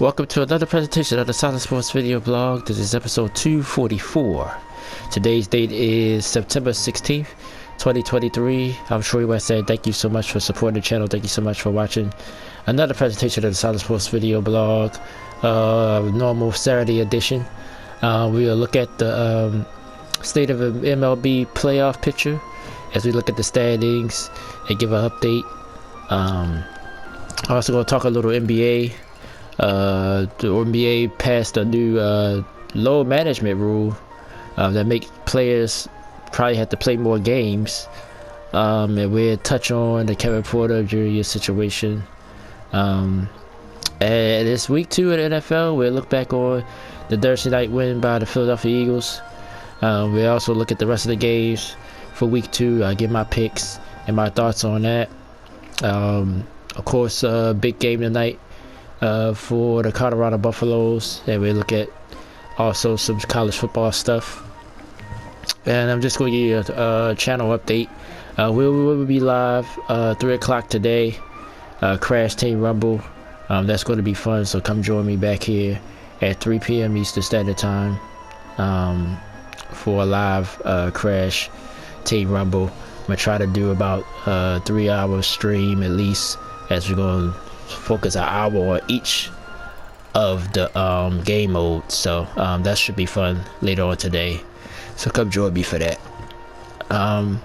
Welcome to another presentation of the Silent Sports video blog. This is episode 244. Today's date is September 16th, 2023. I'm sure you might say thank you so much for supporting the channel. Thank you so much for watching another presentation of the Silent Sports video blog, normal Saturday edition. We'll look at the state of an MLB playoff picture as we look at the standings and give an update. Also going to talk a little NBA. The NBA passed a new load management rule that make players probably have to play more games, and we'll touch on the Kevin Porter Jr. situation. And it's week 2 of the NFL. We'll look back on the Thursday night win by the Philadelphia Eagles. We'll also look at the rest of the games for week 2. I'll give my picks and my thoughts on that. Of course, big game tonight for the Colorado Buffaloes, and we look at also some college football stuff. And I'm just going to give you a channel update. We will be live 3 o'clock today. Crash Team Rumble. That's going to be fun, so come join me back here at 3 p.m. Eastern Standard Time for a live Crash Team Rumble. I'm going to try to do about 3 hour stream at least, as we're going to focus an hour on each of the game modes. So that should be fun later on today, so come join me for that. And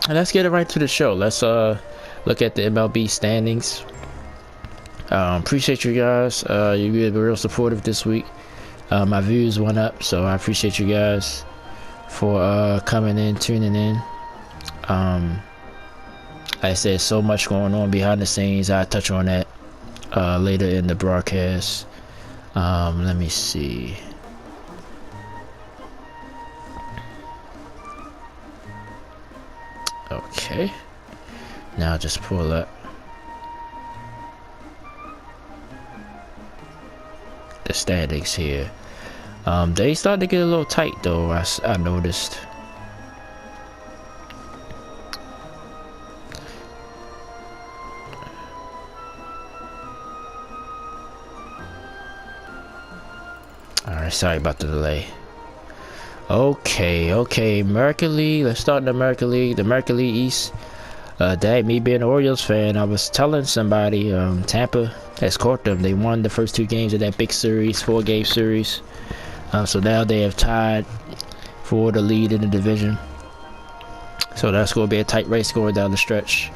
let's get it right to the show. Let's look at the MLB standings. Appreciate you guys. You've been real supportive this week. My views went up, so I appreciate you guys for coming in, tuning in. Like I said, so much going on behind the scenes. I'll touch on that later in the broadcast. Let me see. Okay. Now I'll just pull up the standings here. They started to get a little tight though, I noticed. Alright, sorry about the delay. Okay, American League. Let's start in the American League. The American League East. That me being an Orioles fan, I was telling somebody Tampa has caught them. They won the first 2 games of that big series, 4-game series. So now they have tied for the lead in the division. So that's going to be a tight race going down the stretch.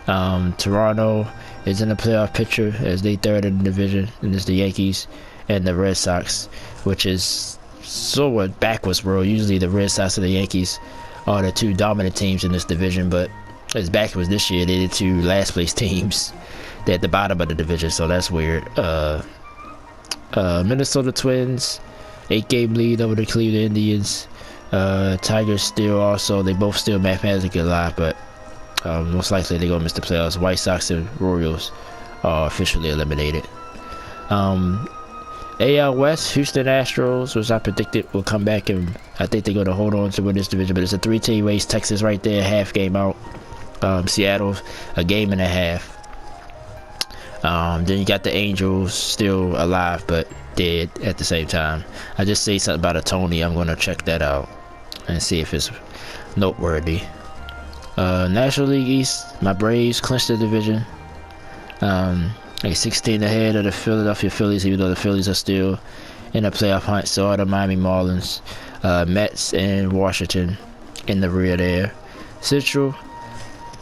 Toronto is in the playoff picture as they 3rd in the division, and it's the Yankees and the Red Sox, which is somewhat backwards, bro. Usually the Red Sox and the Yankees are the 2 dominant teams in this division, but it's backwards this year. They're the 2 last place teams. They're at the bottom of the division, so that's weird. Minnesota Twins, 8-game lead over the Cleveland Indians. Tigers still also, they both still mathematically alive, but most likely they're gonna miss the playoffs. White Sox and Royals are officially eliminated. AL West, Houston Astros, which I predicted will come back, and I think they're going to hold on to win this division, but it's a 3-team race. Texas right there, half game out. Seattle, a game and a half. Then you got the Angels still alive, but dead at the same time. I just say something about a Tony. I'm going to check that out and see if it's noteworthy. National League East, my Braves clinched the division. 16 ahead of the Philadelphia Phillies, even though the Phillies are still in the playoff hunt. So are the Miami Marlins, Mets, and Washington in the rear there. Central,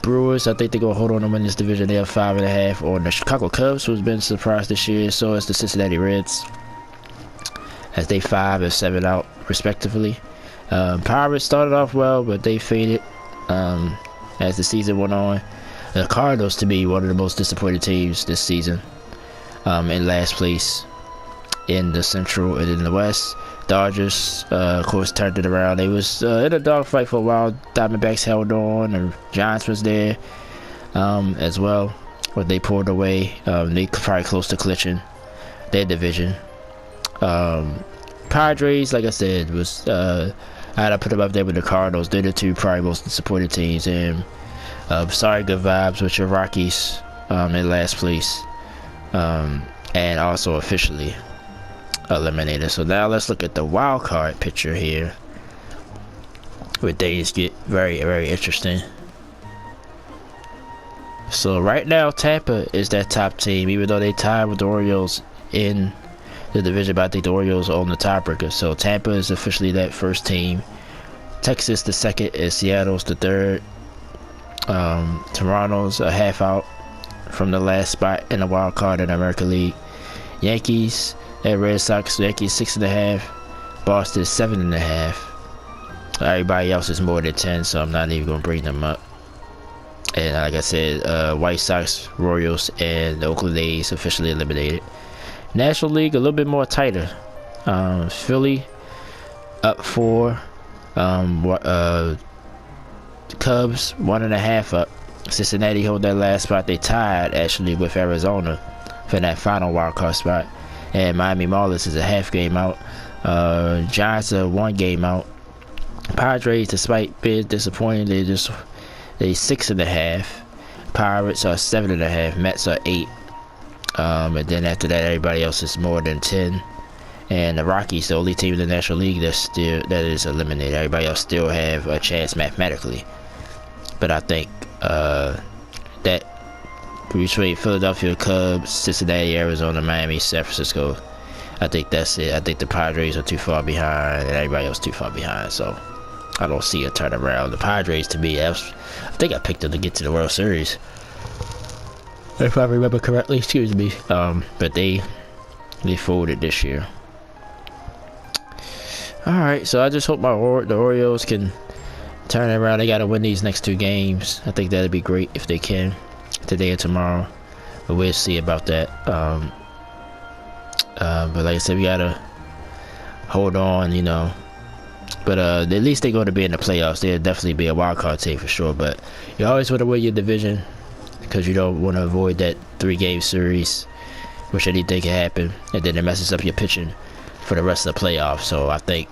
Brewers, I think they're going to hold on to win this division. They have 5.5 on the Chicago Cubs, who's been surprised this year. So is the Cincinnati Reds, as they 5 and 7 out respectively. Pirates started off well, but they faded as the season went on. The Cardinals, to me, one of the most disappointed teams this season, in last place in the Central, and in the West. Dodgers, of course, turned it around. They was in a dogfight for a while. Diamondbacks held on, and Giants was there as well, but they pulled away. They probably close to clinching their division. Padres, like I said, was I had to put them up there with the Cardinals. They're the 2 probably most disappointed teams, and sorry, good vibes with your Rockies in last place. and also officially eliminated. So now let's look at the wild card picture here, where things get very, very interesting. So right now Tampa is that top team, even though they tied with the Orioles in the division, but I think the Orioles own the tiebreaker. So Tampa is officially that first team. Texas the second, and Seattle's the third. Toronto's a half out from the last spot in the wild card in the American League. Yankees and Red Sox. Yankees 6.5, Boston 7.5. Everybody else is more than 10, so I'm not even gonna bring them up. And like I said, White Sox, Royals, and the Oakland A's officially eliminated. National League a little bit more tighter. Philly up 4. Cubs 1.5 up. Cincinnati hold that last spot. They tied actually with Arizona for that final wild card spot. And Miami Marlins is a half game out. Giants are 1 game out. Padres, despite being disappointing, they 6.5. Pirates are 7.5. Mets are 8. And then after that, everybody else is more than 10. And the Rockies, the only team in the National League that is eliminated. Everybody else still have a chance mathematically. But I think that between Philadelphia, Cubs, Cincinnati, Arizona, Miami, San Francisco, I think that's it. I think the Padres are too far behind, and everybody else too far behind. So I don't see a turnaround. The Padres, to me, I think I picked them to get to the World Series, if I remember correctly. Excuse me. But they folded this year. Alright, so I just hope the Orioles can turn it around. They got to win these next 2 games. I think that'd be great if they can, today and tomorrow. But we'll see about that. But like I said, we got to hold on, you know. But at least they're going to be in the playoffs. They'll definitely be a wild card team for sure. But you always want to win your division, because you don't want to avoid that 3-game series, which anything can happen. And then it messes up your pitching for the rest of the playoffs. So I think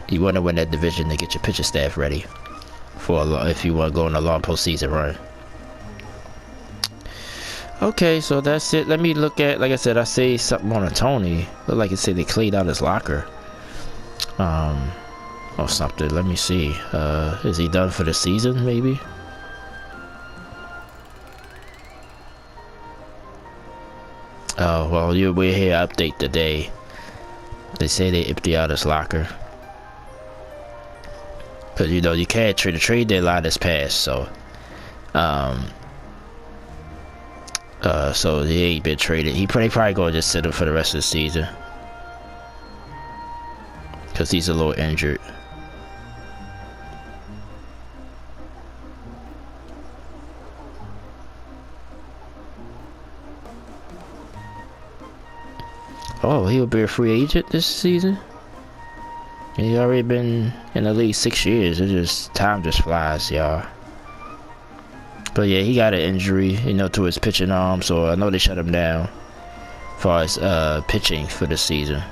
you want to win that division to get your pitching staff ready for if you want to go on a long postseason run. Okay, so that's it. Let me look at, like I said, I see something on a Tony. Look like it said they cleaned out his locker. Or something. Let me see. Is he done for the season, maybe? Oh, well, we're here update today. They say they empty out his locker. Because, you know, you can't trade. The trade deadline is passed, so. So he ain't been traded. He probably gonna just sit him for the rest of the season. Because he's a little injured. Oh, he'll be a free agent this season? He's already been in the league 6 years. Time just flies, y'all. But yeah, he got an injury, you know, to his pitching arm, so I know they shut him down as far as pitching for the season.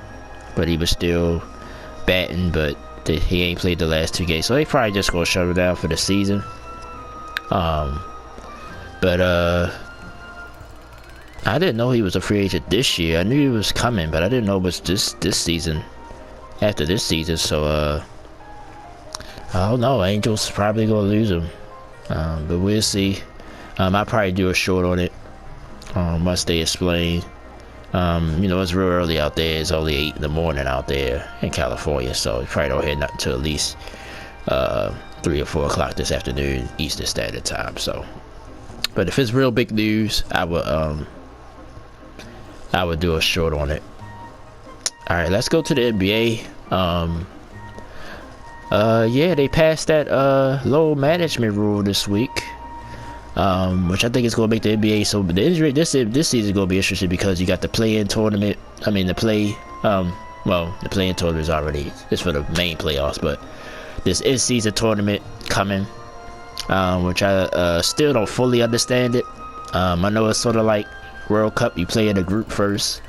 But he was still batting, but he ain't played the last 2 games, so they probably just gonna shut him down for the season. I didn't know he was a free agent this year. I knew he was coming, but I didn't know it was this season. After this season, so I don't know. Angels probably gonna lose him, but we'll see. I'll probably do a short on it once they explain. You know, it's real early out there. It's only 8 in the morning out there in California, so you probably don't hear nothing until at least 3 or 4 o'clock this afternoon Eastern Standard Time. So, but if it's real big news, I would do a short on it. All right, let's go to the NBA. Yeah, they passed that low management rule this week, which I think is going to make the NBA so. The injury this season is going to be interesting because you got the play-in tournament. I mean, the play-in tournament is already, it's for the main playoffs, but this in-season tournament coming, which I still don't fully understand it. I know it's sort of like World Cup. You play in a group first,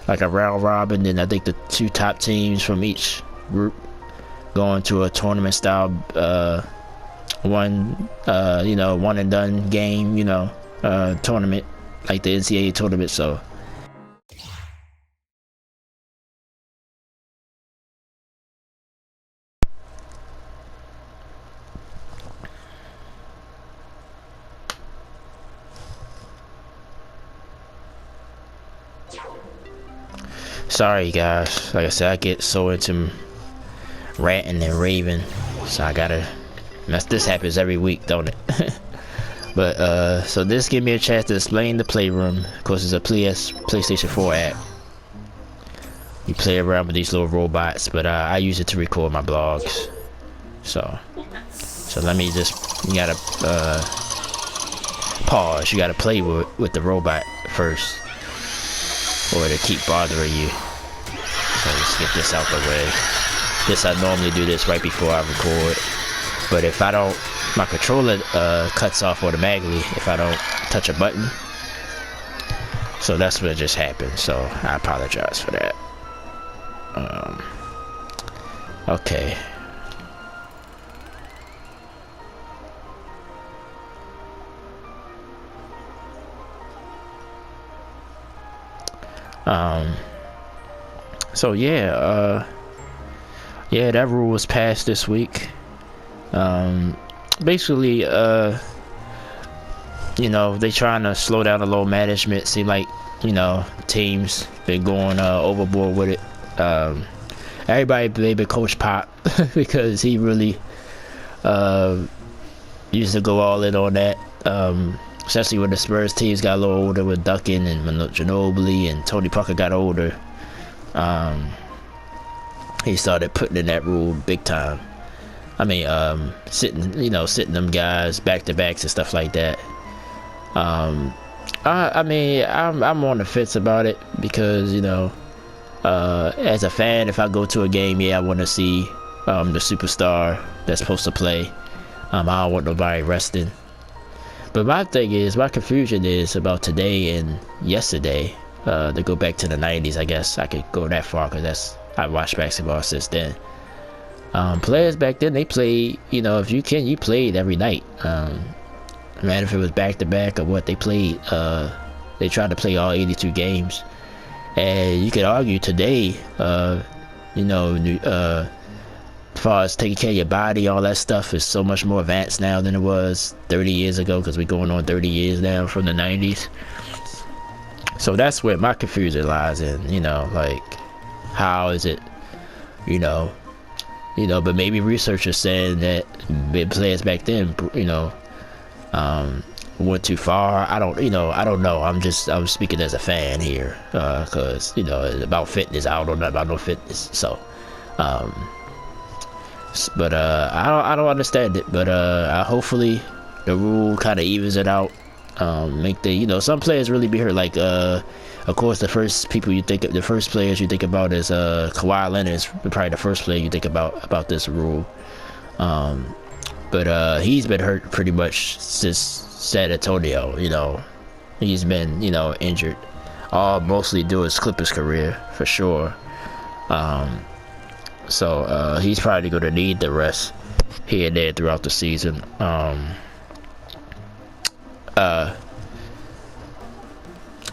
like a round robin, then I think the 2 top teams from each group go into a tournament style one and done game, tournament like the NCAA tournament. So sorry guys, like I said, I get so into ranting and raving, so I gotta, this happens every week, don't it? But so this give me a chance to explain the playroom. Of course, it's a PlayStation 4 app. You play around with these little robots, but I use it to record my blogs. So let me just, you gotta pause. You gotta play with the robot first, or it'll keep bothering you. So let's get this out the way. I normally do this right before I record, but if I don't, my controller cuts off automatically if I don't touch a button. So that's what just happened, so I apologize for that. Okay. So yeah, that rule was passed this week. Basically, you know, they trying to slow down the load management. Seem like, you know, teams been going overboard with it. Everybody blaming Coach Pop because he really used to go all in on that. Especially when the Spurs teams got a little older with Duncan and Ginobili, and Tony Parker got older. He started putting in that rule big time. I mean, sitting them guys back to backs and stuff like that. I mean, I'm on the fence about it because, you know, as a fan, if I go to a game, yeah, I want to see the superstar that's supposed to play. I don't want nobody resting. But my confusion is about today and yesterday. To go back to the 90s, I guess I could go that far because I've watched basketball since then. Players back then, they played, you know, if you can, you played every night. Man, if it was back to back or what, they played, they tried to play all 82 games. And you could argue today, you know, as far as taking care of your body, all that stuff is so much more advanced now than it was 30 years ago, because we're going on 30 years now from the 90s. So that's where my confusion lies in, you know, like, how is it, you know, but maybe researchers saying that players back then, you know, went too far. I don't know. I'm speaking as a fan here, cause, you know, about fitness, I don't know about no fitness. So, but I don't understand it. But hopefully the rule kind of evens it out. Make the, you know, some players really be hurt. Like, of course, the first players you think about is Kawhi Leonard is probably the first player you think about this rule. But he's been hurt pretty much since San Antonio. You know, he's been, you know, injured mostly during his Clippers career for sure. So he's probably going to need the rest here and there throughout the season.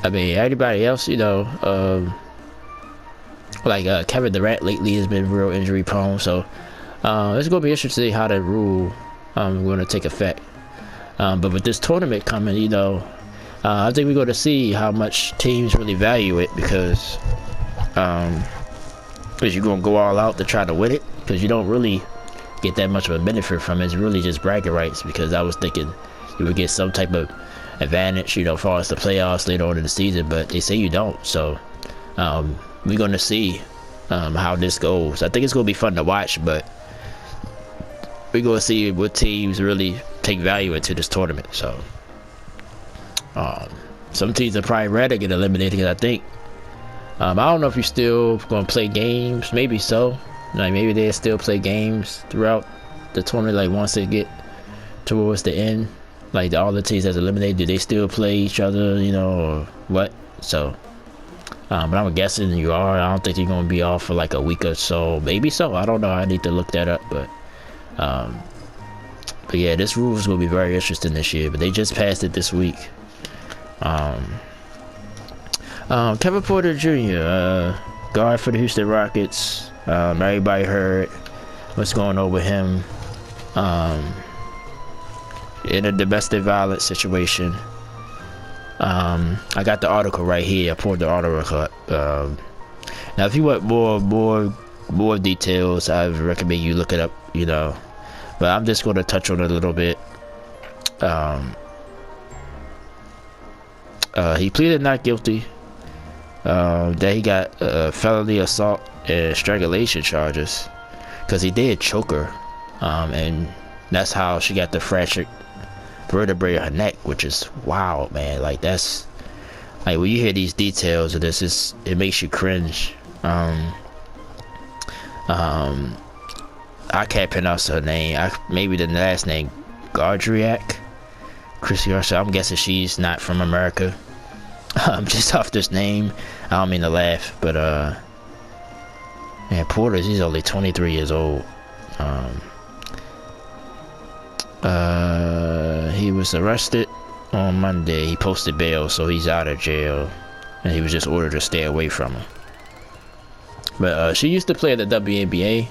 I mean, everybody else, you know, like Kevin Durant lately has been real injury prone. So it's going to be interesting to see how that rule going to take effect. But with this tournament coming, you know, I think we're going to see how much teams really value it, because you're going to go all out to try to win it, because you don't really get that much of a benefit from it. It's really just bragging rights, because I was thinking you would get some type of advantage, you know, as far as the playoffs later on in the season, but they say you don't. So we're going to see how this goes. I think it's going to be fun to watch, but we're going to see what teams really take value into this tournament. So some teams are probably ready to get eliminated, because I think I don't know if you're still going to play games. Maybe so. Like, maybe they'll still play games throughout the tournament, like once they get towards the end. Like, all the teams that's eliminated, do they still play each other, you know, or what? So, but I'm guessing you are. I don't think you're going to be off for like a week or so. Maybe so. I don't know. I need to look that up. But yeah, this rule is going to be very interesting this year. But they just passed it this week. Kevin Porter Jr., guard for the Houston Rockets. Everybody heard what's going on with him. In a domestic violence situation. I got the article right here. I pulled the article up. Now, if you want more details, I recommend you look it up. But I'm just going to touch on it a little bit. He pleaded not guilty. That he got felony assault and strangulation charges because he did choke her, and that's how she got the fractured vertebrae in her neck, which is wild, man. Like, that's like when you hear these details of this, it makes you cringe. I can't pronounce her name. Maybe the last name Gardriak, Chrissy Archer. I'm guessing she's not from America. Just off this name, I don't mean to laugh, but man, Porter, he's only 23 years old. He was arrested on Monday. He posted bail, so he's out of jail, and he was just ordered to stay away from him. But she used to play at the WNBA.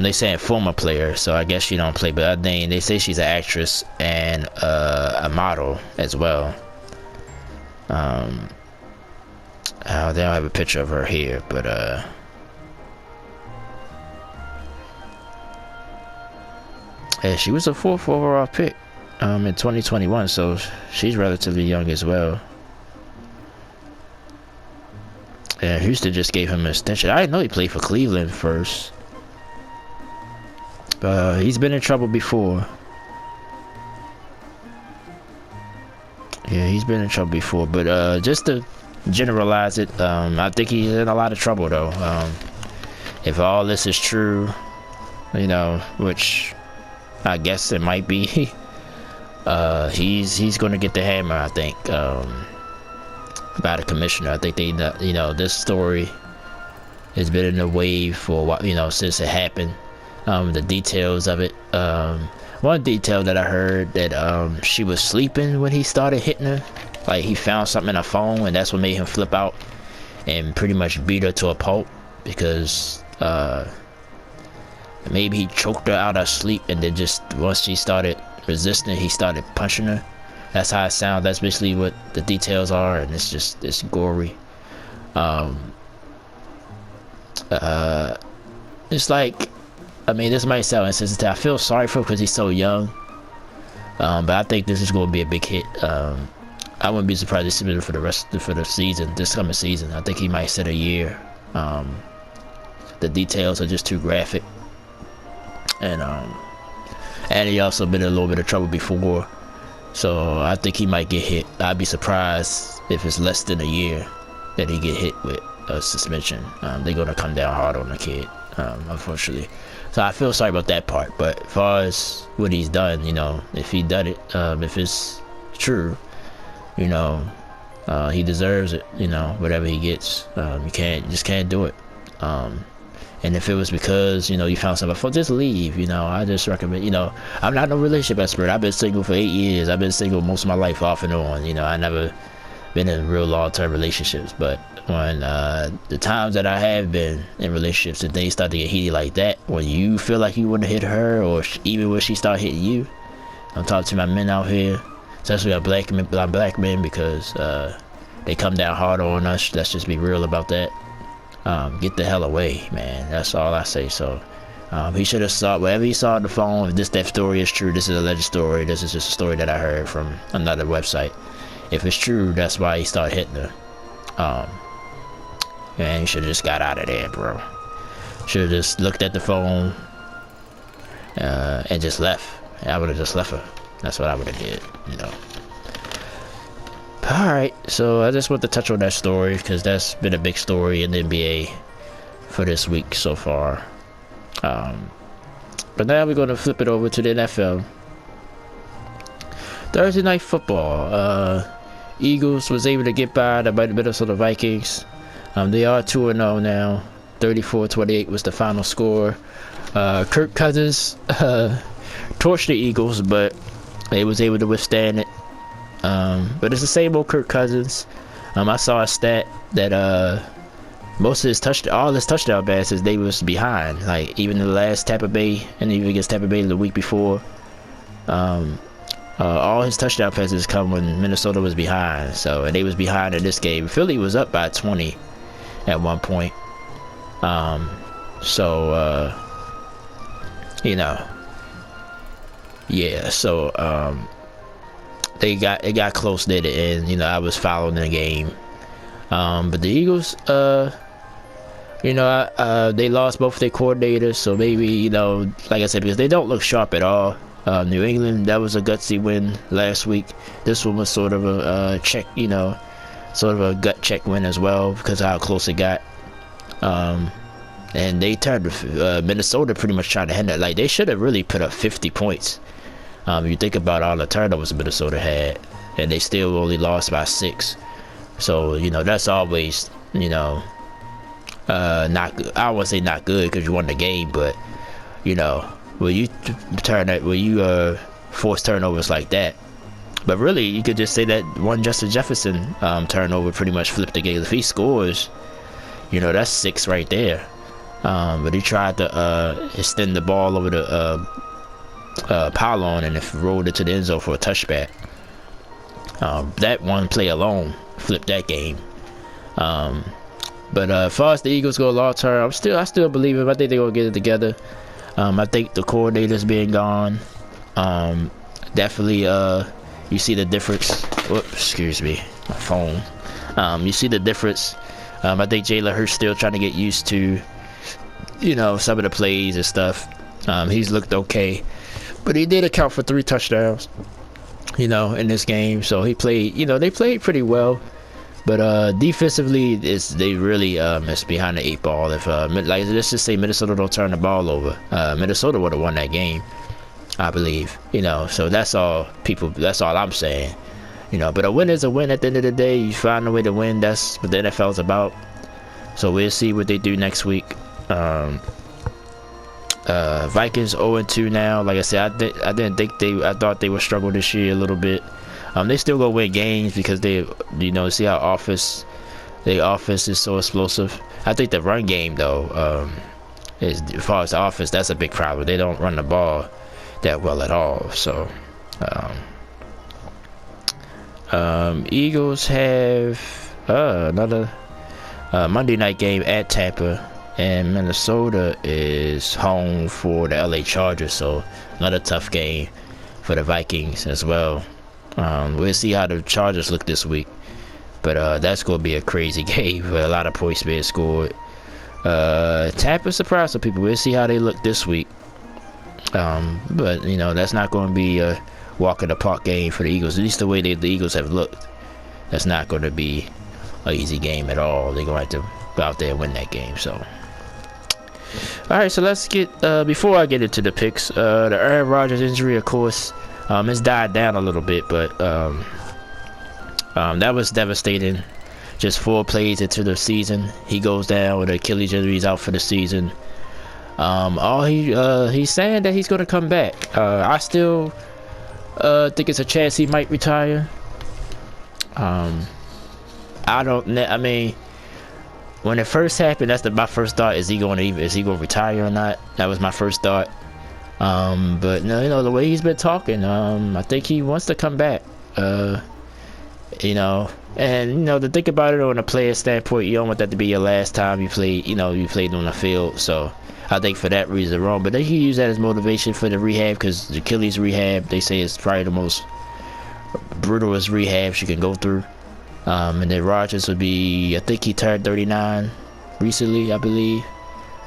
They saying former player, so I guess she don't play. But they say she's an actress and a model as well. They don't have a picture of her here, but yeah, she was a 4th overall pick in 2021, so she's relatively young as well. And Houston just gave him an extension. I didn't know he played for Cleveland first. He's been in trouble before. Yeah, he's been in trouble before, but just to generalize it, I think he's in a lot of trouble though. If all this is true, which I guess it might be, he's gonna get the hammer, I think, by the commissioner. I think this story has been in the wave for a while, since it happened. The details of it. One detail that I heard that she was sleeping when he started hitting her. Like, he found something in her phone, and that's what made him flip out and pretty much beat her to a pulp, because maybe he choked her out of sleep, and then just once she started resisting, he started punching her. That's how it sounds. That's basically what the details are, and it's gory. It's like, this might sound insensitive. I feel sorry for him because he's so young. But I think this is going to be a big hit. I wouldn't be surprised to see him for the season, this coming season. I think he might set a year. The details are just too graphic. And he also been in a little bit of trouble before. So I think he might get hit. I'd be surprised if it's less than a year that he get hit with a suspension. They're going to come down hard on the kid, unfortunately. So I feel sorry about that part. But as far as what he's done, if he done it, if it's true, he deserves it. Whatever he gets, you just can't do it. And if it was because you found somebody, just leave. I just recommend. I'm not no relationship expert. I've been single for 8 years. I've been single most of my life, off and on. I never been in real long-term relationships, but when the times that I have been in relationships and things start to get heated like that, when you feel like you want to hit her, or even when she start hitting you, I'm talking to my men out here, especially our black men, because they come down hard on us. Let's just be real about that. Get the hell away, man. That's all I say. So he should have saw whatever he saw on the phone. If that story is true, this is a alleged story. This is just a story that I heard from another website. If it's true, that's why he started hitting her. Man, you should have just got out of there, bro. Should have just looked at the phone and just left. I would have just left her. That's what I would have did, Alright, so I just want to touch on that story because that's been a big story in the NBA for this week so far. But now we're going to flip it over to the NFL. Thursday Night Football. Eagles was able to get by the Minnesota Vikings. They are 2-0 now. 34-28 was the final score. Kirk Cousins torched the Eagles, but they was able to withstand it. But it's the same old Kirk Cousins. I saw a stat that most of all his touchdown passes, they was behind. Like even the last Tampa Bay, and even against Tampa Bay the week before, all his touchdown passes come when Minnesota was behind. So, and they was behind in this game. Philly was up by 20 at one point. You know, yeah. So it got close near the end. You know, I was following the game. But the Eagles, you know, they lost both their coordinators, so maybe, you know, like I said, because they don't look sharp at all. New England, that was a gutsy win last week. This one was sort of a check, you know, sort of a gut check win as well because of how close it got. And they turned Minnesota pretty much trying to handle it. Like, they should have really put up 50 points. You think about all the turnovers Minnesota had, and they still only lost by 6. So, you know, that's always, you know, not good. I won't say not good because you won the game, but, you know, when you force turnovers like that. But really, you could just say that one Justin Jefferson turnover pretty much flipped the game. If he scores, you know, that's 6 right there. But he tried to extend the ball over the pylon and it rolled it to the end zone for a touchback. That one play alone flipped that game. But as far as the Eagles go long term, I still believe him. I think they're gonna get it together. I think the coordinators being gone, definitely you see the difference. Whoops, excuse me, my phone. You see the difference. I think Jalen Hurts still trying to get used to, you know, some of the plays and stuff. He's looked okay, but he did account for 3 touchdowns, you know, in this game. So he played, you know, they played pretty well. But defensively, they really missed behind the 8 ball. If like, let's just say Minnesota don't turn the ball over, Minnesota would have won that game, I believe. You know, so that's all I'm saying. You know, but a win is a win at the end of the day. You find a way to win. That's what the NFL is about. So we'll see what they do next week. Vikings 0-2 now. Like I said, I thought they would struggle this year a little bit. They still gonna win games because they, you know, see how their offense is so explosive. I think the run game though, as far as the offense, that's a big problem. They don't run the ball that well at all. So, Eagles have another Monday night game at Tampa, and Minnesota is home for the LA Chargers. So another tough game for the Vikings as well. We'll see how the Chargers look this week, but that's going to be a crazy game with a lot of points being scored. Tampa surprised some people. We'll see how they look this week, but you know, that's not going to be a walk in the park game for the Eagles. At least the way the Eagles have looked, that's not going to be an easy game at all. They're going to have to go out there and win that game. So, all right, so let's get before I get into the picks, the Aaron Rodgers injury, of course. It's died down a little bit, but that was devastating. Just 4 plays into the season, he goes down with an Achilles injury. He's out for the season. He's saying that he's gonna come back. I still think it's a chance he might retire. I mean, when it first happened, that's my first thought. Is he gonna retire or not? That was my first thought. But no, you know, the way he's been talking, I think he wants to come back. You know, and you know, to think about it on a player standpoint, you don't want that to be your last time you played on the field. So I think for that reason wrong, but they can use that as motivation for the rehab, because the Achilles rehab, they say, is probably the most brutalest rehab she can go through. And then Rodgers would be, I think he turned 39 recently, I believe.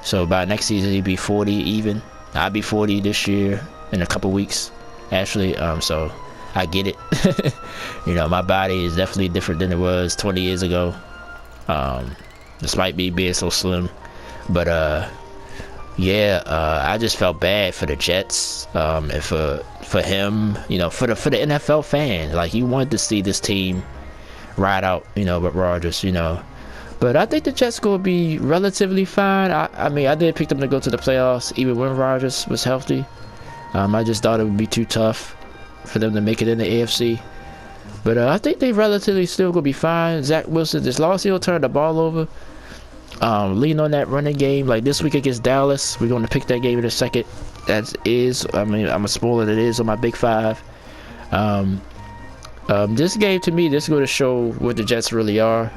So by next season he'd be 40 even. I'll be 40 this year in a couple weeks, actually. So I get it. You know, my body is definitely different than it was 20 years ago. Despite me being so slim, but yeah, I just felt bad for the Jets, and for him, you know, for the NFL fan. Like, you wanted to see this team ride out, you know, with Rodgers, you know. But I think the Jets gonna be relatively fine. I mean, I did pick them to go to the playoffs even when Rodgers was healthy. I just thought it would be too tough for them to make it in the AFC. But I think they relatively still gonna be fine. Zach Wilson, this loss, he'll turn the ball over. Lean on that running game. Like this week against Dallas, we're going to pick that game in a second. That is, I mean, I'm a spoiler. That is on my Big Five. This game to me, this is going to show what the Jets really are.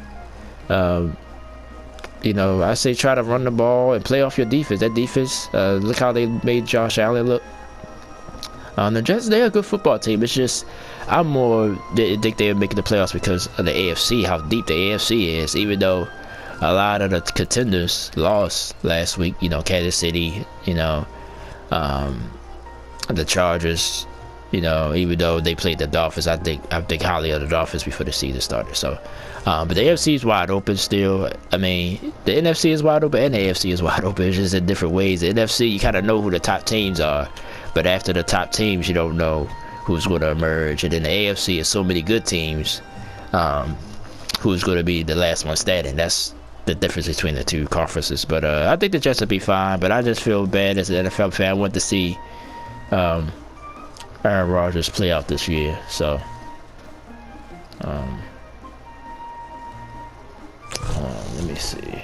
You know, I say try to run the ball and play off your defense. That defense, look how they made Josh Allen look. The Jets, they're a good football team. It's just, I'm more think they're making the playoffs because of the AFC, how deep the AFC is. Even though a lot of the contenders lost last week, you know, Kansas City, you know, the Chargers, you know, even though they played the Dolphins, I think highly of the Dolphins before the season started. So, but the AFC is wide open still. I mean, the NFC is wide open and the AFC is wide open. It's just in different ways. The NFC, you kind of know who the top teams are, but after the top teams, you don't know who's going to emerge. And then the AFC is so many good teams. Who's going to be the last one standing? That's the difference between the two conferences. But I think the Jets will be fine. But I just feel bad as an NFL fan. I want to see Aaron Rodgers play out this year. So let me see.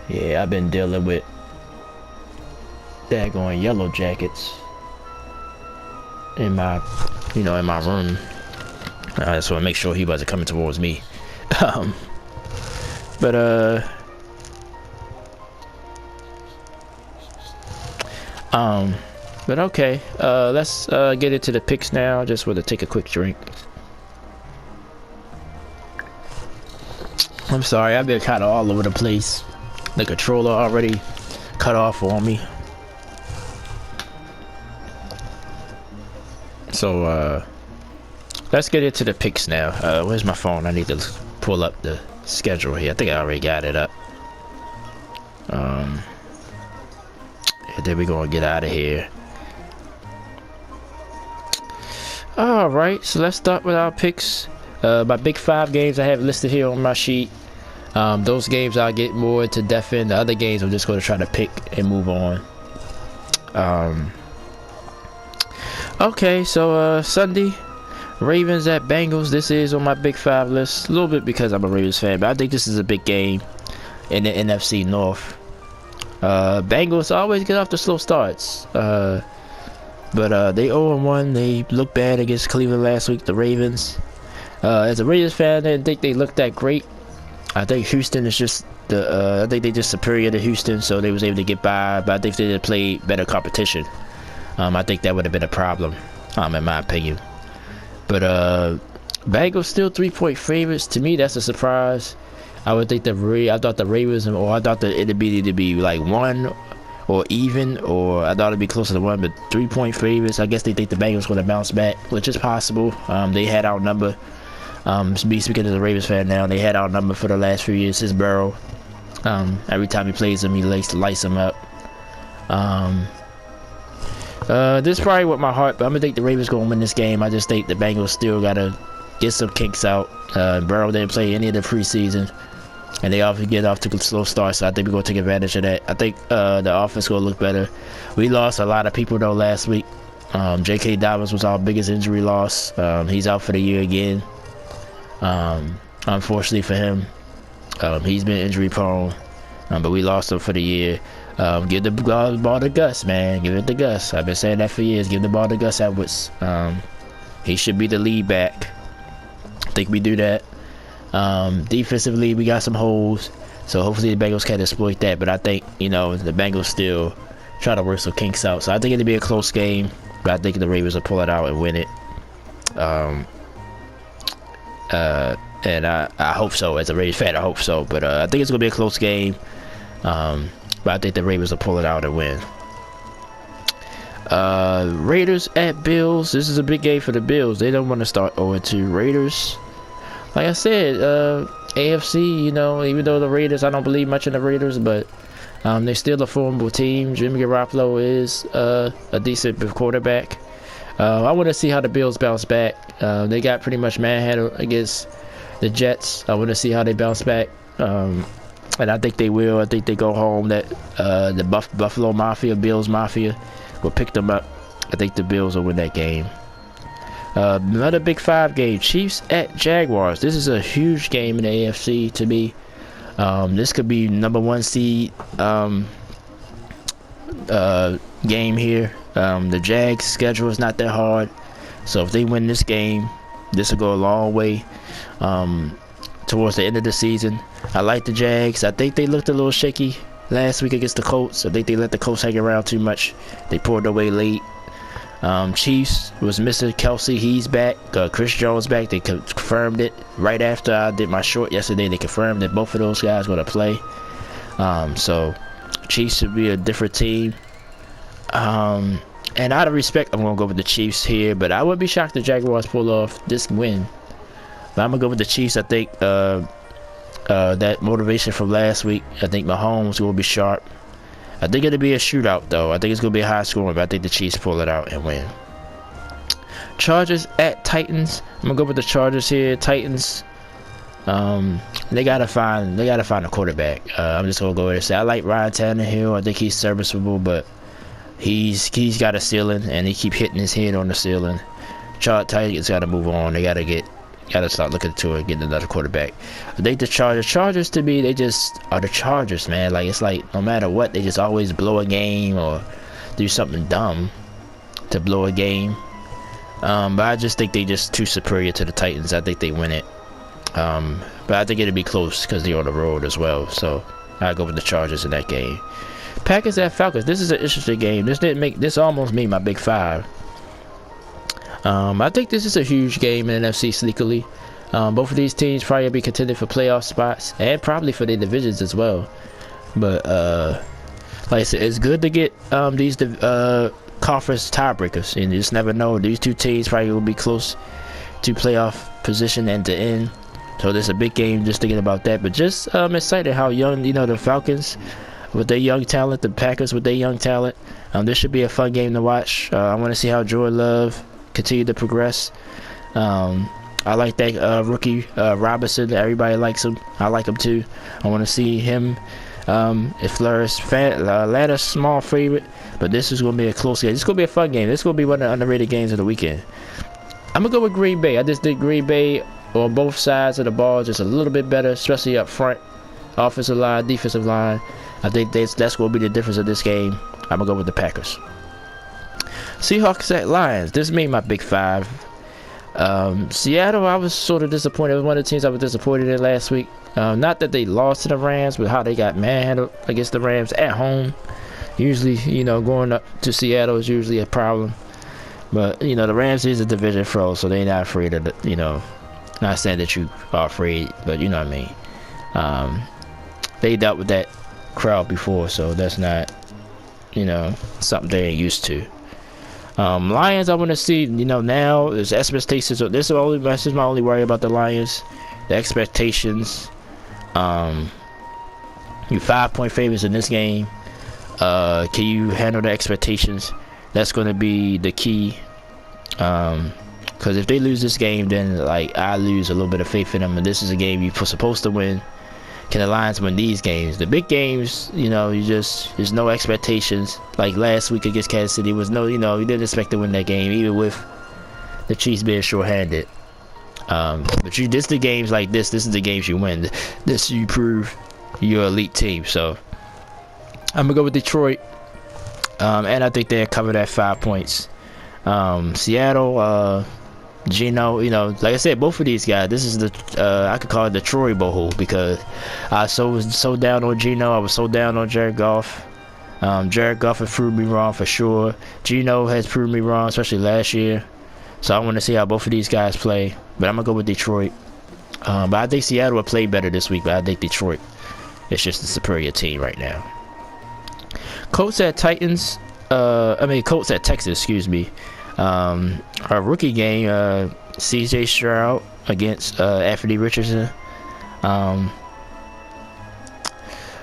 Yeah, I've been dealing with daggone yellow jackets in my, you know, in my room. I just want to make sure he wasn't coming towards me. But okay. Let's get into the picks now. Just want to take a quick drink. I'm sorry, I've been kind of all over the place. The controller already cut off on me. So let's get into the picks now. Where's my phone? I need to pull up the schedule here. I think I already got it up. And then we're gonna get out of here. Alright, so let's start with our picks. My Big Five games I have listed here on my sheet. Those games I'll get more into depth in. The other games I'm just going to try to pick and move on. Okay, so Sunday, Ravens at Bengals. This is on my Big Five list. A little bit because I'm a Ravens fan, but I think this is a big game in the NFC North. Bengals always get off the slow starts. But they 0-1. They looked bad against Cleveland last week, the Ravens. As a Ravens fan, I didn't think they looked that great. I think Houston is just I think they just superior to Houston, so they was able to get by. But I think if they did play better competition, I think that would have been a problem, in my opinion. But Bengals still 3-point favorites. To me, that's a surprise. I would think I thought the Ravens, or I thought that it'd be like 1 or even, or I thought it'd be closer to 1, but 3-point favorites. I guess they think the Bengals going to bounce back, which is possible. They had outnumbered. Me speaking as a Ravens fan now, they had outnumbered for the last few years since Burrow. Every time he plays them, he likes to lice them up. This is probably with my heart, but I'm gonna think the Ravens gonna win this game. I just think the Bengals still gotta get some kinks out. Burrow didn't play any of the preseason, and they often get off to a slow start, so I think we're gonna take advantage of that. I think the offense gonna look better. We lost a lot of people though last week. J.K. Dobbins was our biggest injury loss. He's out for the year again. Unfortunately for him, he's been injury prone, but we lost him for the year. Give the ball to Gus, man. Give it to Gus. I've been saying that for years. Give the ball to Gus Edwards. He should be the lead back. I think we do that. Defensively, we got some holes, so hopefully the Bengals can exploit that. But I think, you know, the Bengals still try to work some kinks out. So I think it'll be a close game, but I think the Ravens will pull it out and win it. And I hope so. As a Ravens fan, I hope so. But I think it's gonna be a close game. But I think the Ravens will pull it out and win. Raiders at Bills. This is a big game for the Bills. They don't want to start 0-2. Raiders, like I said, AFC, you know, even though the Raiders, I don't believe much in the Raiders, but they're still a formidable team. Jimmy Garoppolo is a decent quarterback. I want to see how the Bills bounce back. They got pretty much manhandled against the Jets. I want to see how they bounce back. and I think they will. I think they go home. That the Buffalo Mafia, Bills Mafia, will pick them up. I think the Bills will win that game. Another Big 5 game, Chiefs at Jaguars. This is a huge game in the AFC to me. This could be #1 seed game here. The Jags' schedule is not that hard, so if they win this game, this will go a long way towards the end of the season. I like the Jags. I think they looked a little shaky last week against the Colts. I think they let the Colts hang around too much. They pulled away late. Chiefs was missing Kelsey. He's back. Chris Jones back. They confirmed it right after I did my short yesterday. They confirmed that both of those guys going to play. So Chiefs should be a different team. And out of respect, I'm going to go with the Chiefs here. But I would be shocked if the Jaguars pull off this win. But I'm going to go with the Chiefs. I think that motivation from last week, I think Mahomes will be sharp. I think it'll be a shootout, though. I think it's going to be a high scoring, but I think the Chiefs pull it out and win. Chargers at Titans. I'm going to go with the Chargers here. Titans, they gotta find a quarterback. I'm just going to go ahead and say I like Ryan Tannehill. I think he's serviceable, but he's got a ceiling, and he keep hitting his head on the ceiling. Titans got to move on. They got to start looking to it, getting another quarterback. I think the Chargers to me, they just are the Chargers, man. Like, it's like no matter what, they just always blow a game or do something dumb to blow a game. But I just think they just too superior to the Titans. I think they win it. But I think it'll be close because they're on the road as well. So I go with the Chargers in that game. Packers at Falcons. This is an interesting game. This almost made my Big 5. I think this is a huge game in NFC sneakily. Both of these teams probably be contending for playoff spots and probably for their divisions as well. But like I said, it's good to get these conference tiebreakers, and you just never know. These two teams probably will be close to playoff position end to end. So there's a big game just thinking about that. But just excited how young, the Falcons with their young talent, the Packers with their young talent. This should be a fun game to watch. I want to see how Jordan Love continue to progress. I like that rookie Robinson. Everybody likes him. I like him too. I want to see him flourish. Atlanta's small favorite, but this is going to be a close game. This is going to be a fun game. This is going to be one of the underrated games of the weekend. I'm going to go with Green Bay. I just think Green Bay on both sides of the ball just a little bit better, especially up front. Offensive line, defensive line. I think that's going to be the difference of this game. I'm going to go with the Packers. Seahawks at Lions. This made my Big 5. Seattle, I was sort of disappointed. It was one of the teams I was disappointed in last week. Not that they lost to the Rams, but how they got manhandled against the Rams at home. Usually, going up to Seattle is usually a problem. But, the Rams is a division foe, so they're not afraid of not saying that you are afraid, but you know what I mean. They dealt with that crowd before, so that's not, something they ain't used to. Lions, I want to see, now there's expectations. So this is my only worry about the Lions. The expectations. You 5-point favorites in this game. Can you handle the expectations? That's going to be the key. Because if they lose this game, then I lose a little bit of faith in them. And this is a game you're supposed to win. Can the Lions win these games? The big games, there's no expectations. Like last week against Kansas City, was no, you didn't expect to win that game, even with the Chiefs being short-handed. But this the games like this. This is the games you win. This you prove you're an elite team. So I'm gonna go with Detroit, and I think they covered that 5 points. Seattle, Gino, like I said, both of these guys, this is I could call it the Troy Bowl, because I was so down on Gino. I was so down on Jared Goff. Jared Goff has proved me wrong for sure. Gino has proved me wrong, especially last year. So I want to see how both of these guys play. But I'm going to go with Detroit. But I think Seattle will play better this week, but I think Detroit is just the superior team right now. Colts at Texas, excuse me. Our rookie game, CJ Stroud against Anthony Richardson. I'm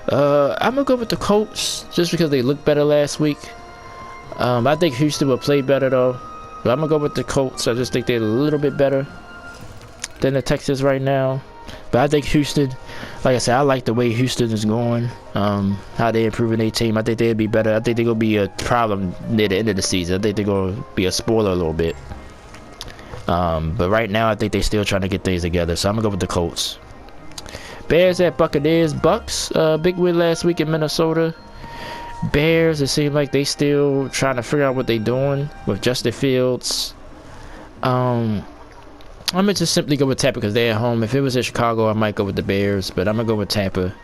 gonna go with the Colts just because they looked better last week. I think Houston will play better though, but I'm gonna go with the Colts. I just think they're a little bit better than the Texans right now. But I think Houston, like I said, I like the way Houston is going. How they improving their team. I think they'll be better. I think they're gonna be a problem near the end of the season. I think they're gonna be a spoiler a little bit. But right now, I think they're still trying to get things together. So I'm gonna go with the Colts. Bears at Buccaneers. Bucks, big win last week in Minnesota. Bears, it seems like they still trying to figure out what they're doing with Justin Fields. I'm gonna just simply go with Tampa because they're at home. If it was in Chicago, I might go with the Bears, but I'm gonna go with Tampa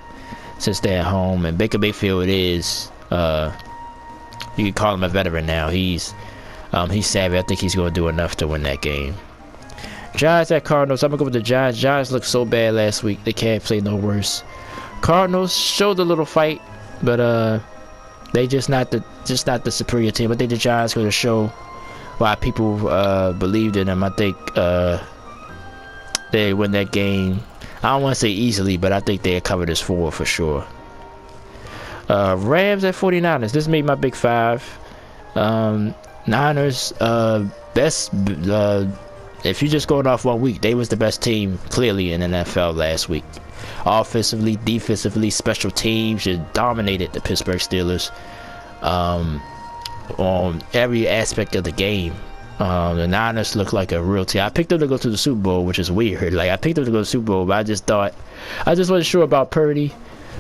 since they're at home. And Baker Mayfield is, you can call him a veteran now. He's savvy. I think he's gonna do enough to win that game. Giants at Cardinals. I'm gonna go with the Giants. Giants looked so bad last week. They can't play no worse. Cardinals showed a little fight, but they just not the superior team. I think the Giants gonna show why people believed in them. I think they win that game. I don't want to say easily, but I think they cover this for sure. Rams at 49ers. This made my big five. Niners, best. If you're just going off 1 week, they was the best team clearly in the NFL last week. Offensively, defensively, special teams just dominated the Pittsburgh Steelers on every aspect of the game. The Niners look like a real team. I picked them to go to the Super Bowl, which is weird. Like, I picked them to go to the Super Bowl, but I just wasn't sure about Purdy.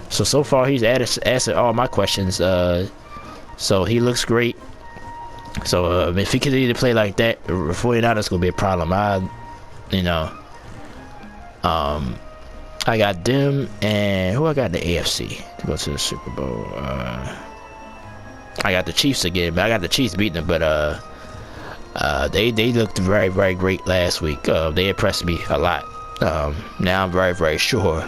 So far he's answered all my questions. So he looks great. So if he continue to play like that, 49ers gonna be a problem. I got them, and who I got in the AFC to go to the Super Bowl. I got the Chiefs again, but I got the Chiefs beating them. But they looked very, very great last week. They impressed me a lot. Now I'm very, very sure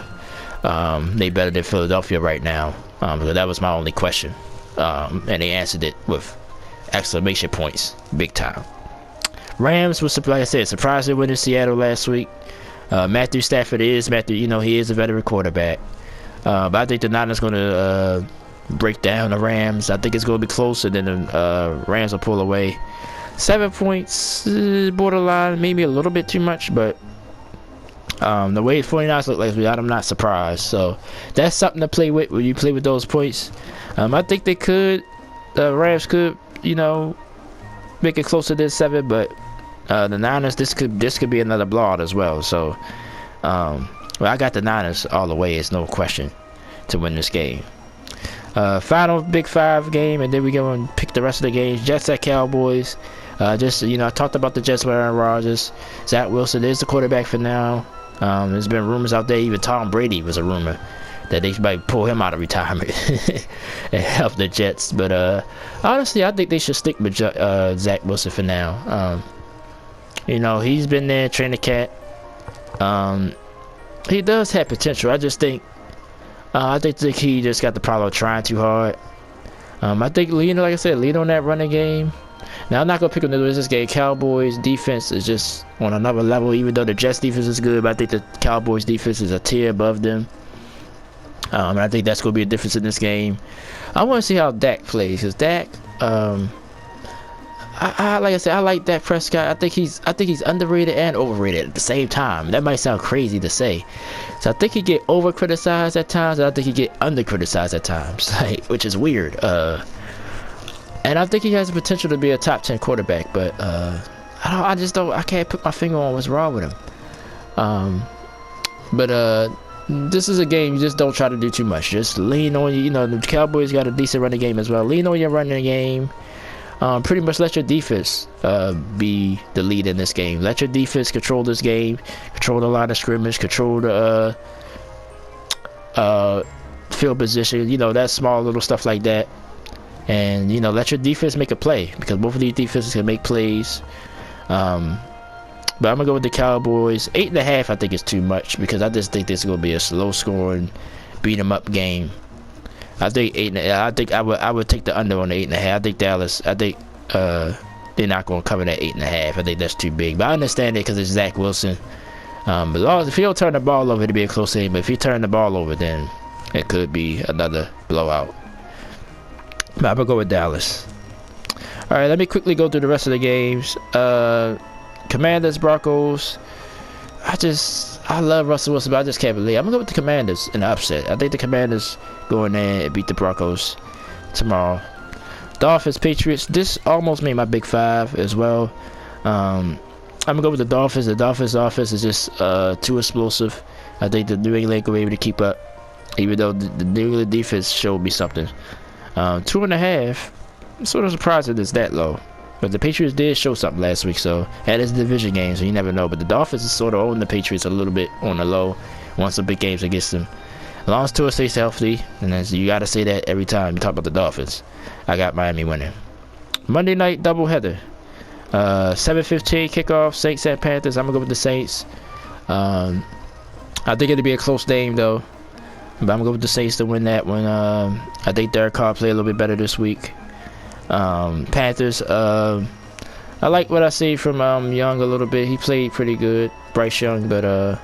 they better than Philadelphia right now. Because that was my only question, and they answered it with exclamation points, big time. Rams was, like I said, surprisingly winning Seattle last week. Matthew Stafford he is a veteran quarterback. But I think the Niners going to break down the Rams. I think it's going to be close, and then the Rams will pull away. 7 points, borderline, maybe a little bit too much, but the way 49ers look last week, I'm not surprised. So that's something to play with when you play with those points. I think the Rams could, make it closer than 7, but the Niners, this could be another blowout as well. So, I got the Niners all the way. It's no question to win this game. Final Big 5 game, and then we go and pick the rest of the games. Jets at Cowboys. I talked about the Jets with Aaron Rodgers. Zach Wilson is the quarterback for now. There's been rumors out there. Even Tom Brady was a rumor that they might pull him out of retirement and help the Jets. But honestly, I think they should stick with Zach Wilson for now. He's been there, trained the cat. He does have potential. I just think he just got the problem of trying too hard. I think like I said, lean on that running game. Now I'm not gonna pick on this game. Cowboys defense is just on another level. Even though the Jets defense is good, but I think the Cowboys defense is a tier above them. And I think that's gonna be a difference in this game. I want to see how Dak plays, because Dak, like I said, I like Dak Prescott. I think he's underrated and overrated at the same time. That might sound crazy to say. So I think he get over criticized at times, and I think he get under criticized at times, which is weird. And I think he has the potential to be a top 10 quarterback, but I can't put my finger on what's wrong with him. But this is a game you just don't try to do too much. Just lean on the Cowboys got a decent running game as well. Lean on your running game. Pretty much let your defense be the lead in this game. Let your defense control this game, control the line of scrimmage, control the field position, that small little stuff like that. And let your defense make a play, because both of these defenses can make plays. But I'm gonna go with the Cowboys. 8.5 I think is too much, because I just think this is gonna be a slow scoring, beat 'em up game. I think 8. I think I would take the under on the 8.5. I think Dallas. I think they're not gonna cover that 8.5. I think that's too big. But I understand it because it's Zach Wilson. But if he don't turn the ball over, it'll be a close game. But if he turn the ball over, then it could be another blowout. But I'm gonna go with Dallas. All right, let me quickly go through the rest of the games. Commanders, Broncos. I love Russell Wilson, but I just can't believe. I'm gonna go with the Commanders in the upset. I think the Commanders go in there and beat the Broncos tomorrow. Dolphins, Patriots. This almost made my big five as well. I'm gonna go with the Dolphins. The Dolphins' offense is just too explosive. I think the New England will be able to keep up, even though the New England defense showed me something. 2.5. I'm sort of surprised that it's that low. But the Patriots did show something last week, so and it's a division game, so you never know. But the Dolphins is sort of own the Patriots a little bit on the low once some big games against them. As long as Tua stays healthy, and then you got to say that every time you talk about the Dolphins. I got Miami winning. Monday night doubleheader. 7:15 kickoff. Saints at Panthers. I'm gonna go with the Saints. I think it'll be a close game though, but I'm gonna go with the Saints to win that one. I think Derek Carr played a little bit better this week. Panthers. I like what I see from Young a little bit. He played pretty good, Bryce Young, but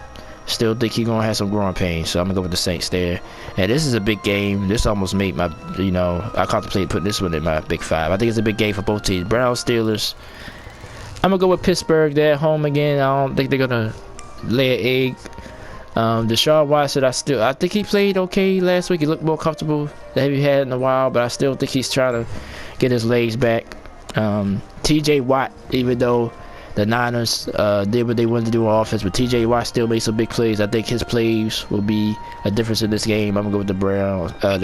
still think he's gonna have some growing pains. So I'm gonna go with the Saints there. And this is a big game. This almost made my, I contemplated putting this one in my big five. I think it's a big game for both teams. Browns, Steelers. I'm gonna go with Pittsburgh. They're at home again. I don't think they're gonna lay an egg. Deshaun Watson, I think he played okay last week. He looked more comfortable than he had in a while, but I still think he's trying to get his legs back. TJ Watt, even though the Niners did what they wanted to do on offense, but TJ Watt still made some big plays. I think his plays will be a difference in this game. I'm gonna go with the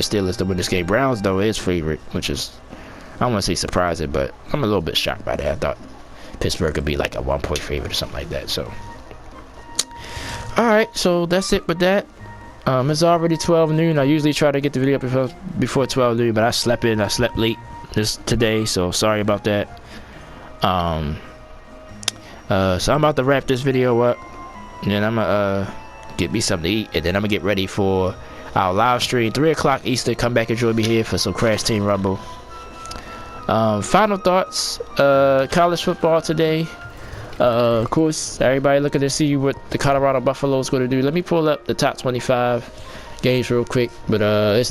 Steelers to win this game. Browns though is favorite, which is, I don't want to say surprising, but I'm a little bit shocked by that. I thought Pittsburgh could be like a 1-point favorite or something like that. So, all right, so that's it with that. It's already 12 noon. I usually try to get the video up before 12 noon, but I slept late today, so sorry about that. So I'm about to wrap this video up, and then I'm gonna get me something to eat, and then I'm gonna get ready for our live stream 3 o'clock Eastern. Come back and join me here for some Crash Team Rumble. Final thoughts. College football today. Of course, everybody looking to see what the Colorado Buffaloes going to do. Let me pull up the top 25 games real quick. But I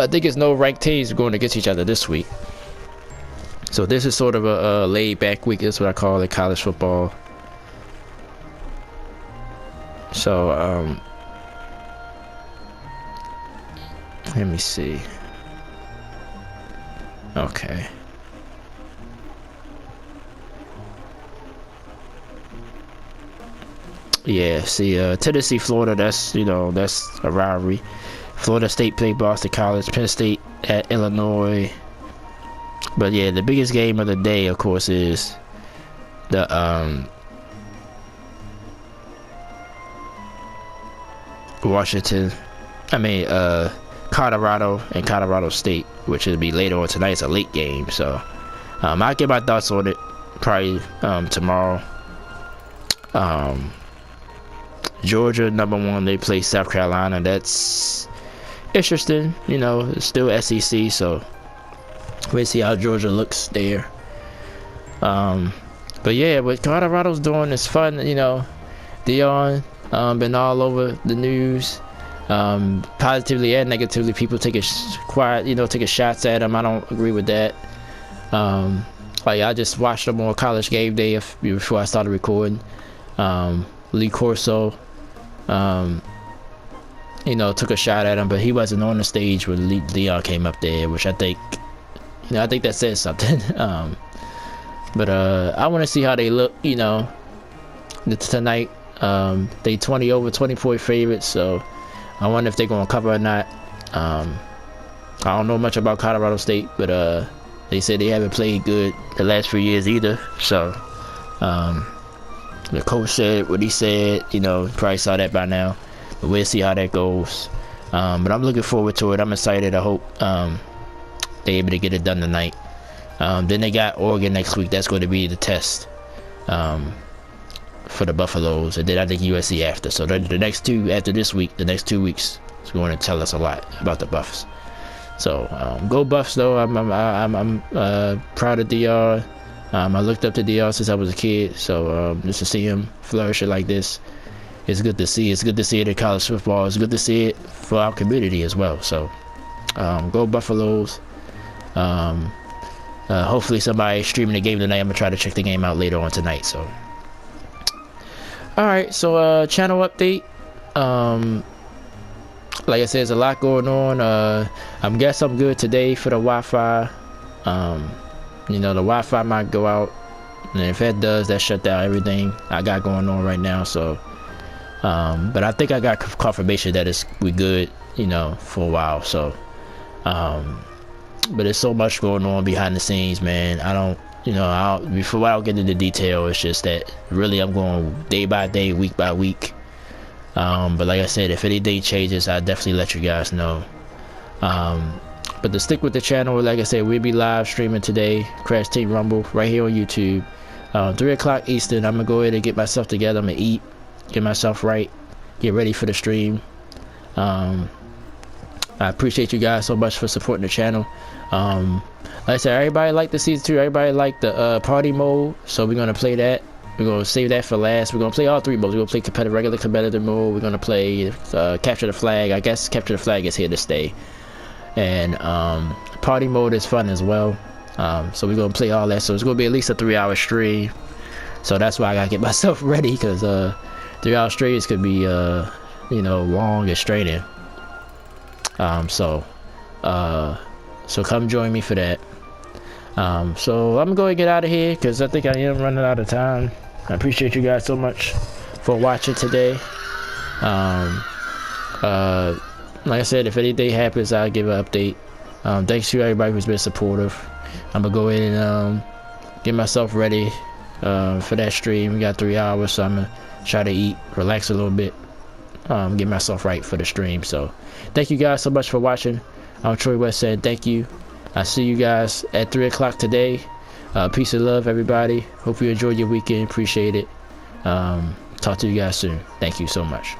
think it's no ranked teams going against each other this week. So this is sort of a laid-back week. That's what I call it, college football. So let me see. Okay. Yeah, see, Tennessee, Florida, that's a rivalry. Florida State played Boston College, Penn State at Illinois. But yeah, the biggest game of the day, of course, is the Colorado and Colorado State, which will be later on tonight. It's a late game, so I'll get my thoughts on it probably tomorrow. Georgia #1, they play South Carolina. That's interesting, it's still SEC, so we'll see how Georgia looks there. But yeah, what Colorado's doing is fun. Dion been all over the news, positively and negatively. People taking shots at him. I don't agree with that. I just watched him on College Game Day before I started recording. Lee Corso took a shot at him, but he wasn't on the stage when Leon came up there, which I think that says something. But I want to see how they look, tonight. They 20-point favorites, so I wonder if they're going to cover or not. I don't know much about Colorado State, but they said they haven't played good the last few years either, so the coach said what he said. Probably saw that by now, but we'll see how that goes. But I'm looking forward to it. I'm excited. I hope they're able to get it done tonight. Then they got Oregon next week. That's going to be the test for the Buffaloes, and then I think USC after. So the next two after this week, the next 2 weeks is going to tell us a lot about the Buffs. So go Buffs though. I'm proud of DR. I looked up to DR since I was a kid, so just to see him flourishing like this, it's good to see. It's good to see it in college football. It's good to see it for our community as well. So go Buffaloes. Hopefully somebody streaming the game tonight. I'm gonna try to check the game out later on tonight. So Alright, so channel update. Like I said, there's a lot going on. I guess I'm good today for the Wi-Fi. You know, the Wi-Fi might go out, and if that does, that shut down everything I got going on right now. So but I think I got confirmation that we good, you know, for a while. So but there's so much going on behind the scenes, man. I don't, you know, before I don't get into detail, it's just that really I'm going day by day, week by week. But like I said, if anything changes, I'll definitely let you guys know. But to stick with the channel, like I said, we'll be live streaming today, Crash Team Rumble, right here on YouTube. 3 o'clock Eastern. I'm gonna go ahead and get myself together. I'm gonna eat, get myself right, get ready for the stream. I appreciate you guys so much for supporting the channel. Like I said, everybody liked the season 2. Everybody liked the party mode, so we're gonna play that. We're gonna save that for last. We're gonna play all 3 modes. We're gonna play regular competitive mode. We're gonna play capture the flag. I guess capture the flag is here to stay, and party mode is fun as well. So we're gonna play all that. So it's gonna be at least a 3-hour stream. So that's why I gotta get myself ready, because 3-hour streams could be you know, long and straining. So come join me for that. So I'm gonna get out of here because I think I am running out of time. I appreciate you guys so much for watching today. Like I said, if anything happens, I'll give an update. Thanks to everybody who's been supportive. I'm gonna go in and get myself ready for that stream. We got 3 hours, so I'm gonna try to eat, relax a little bit, get myself right for the stream. So thank you guys so much for watching. I'm Troy West saying thank you. I see you guys at 3 o'clock today. Peace and love, everybody. Hope you enjoyed your weekend. Appreciate it. Talk to you guys soon. Thank you so much.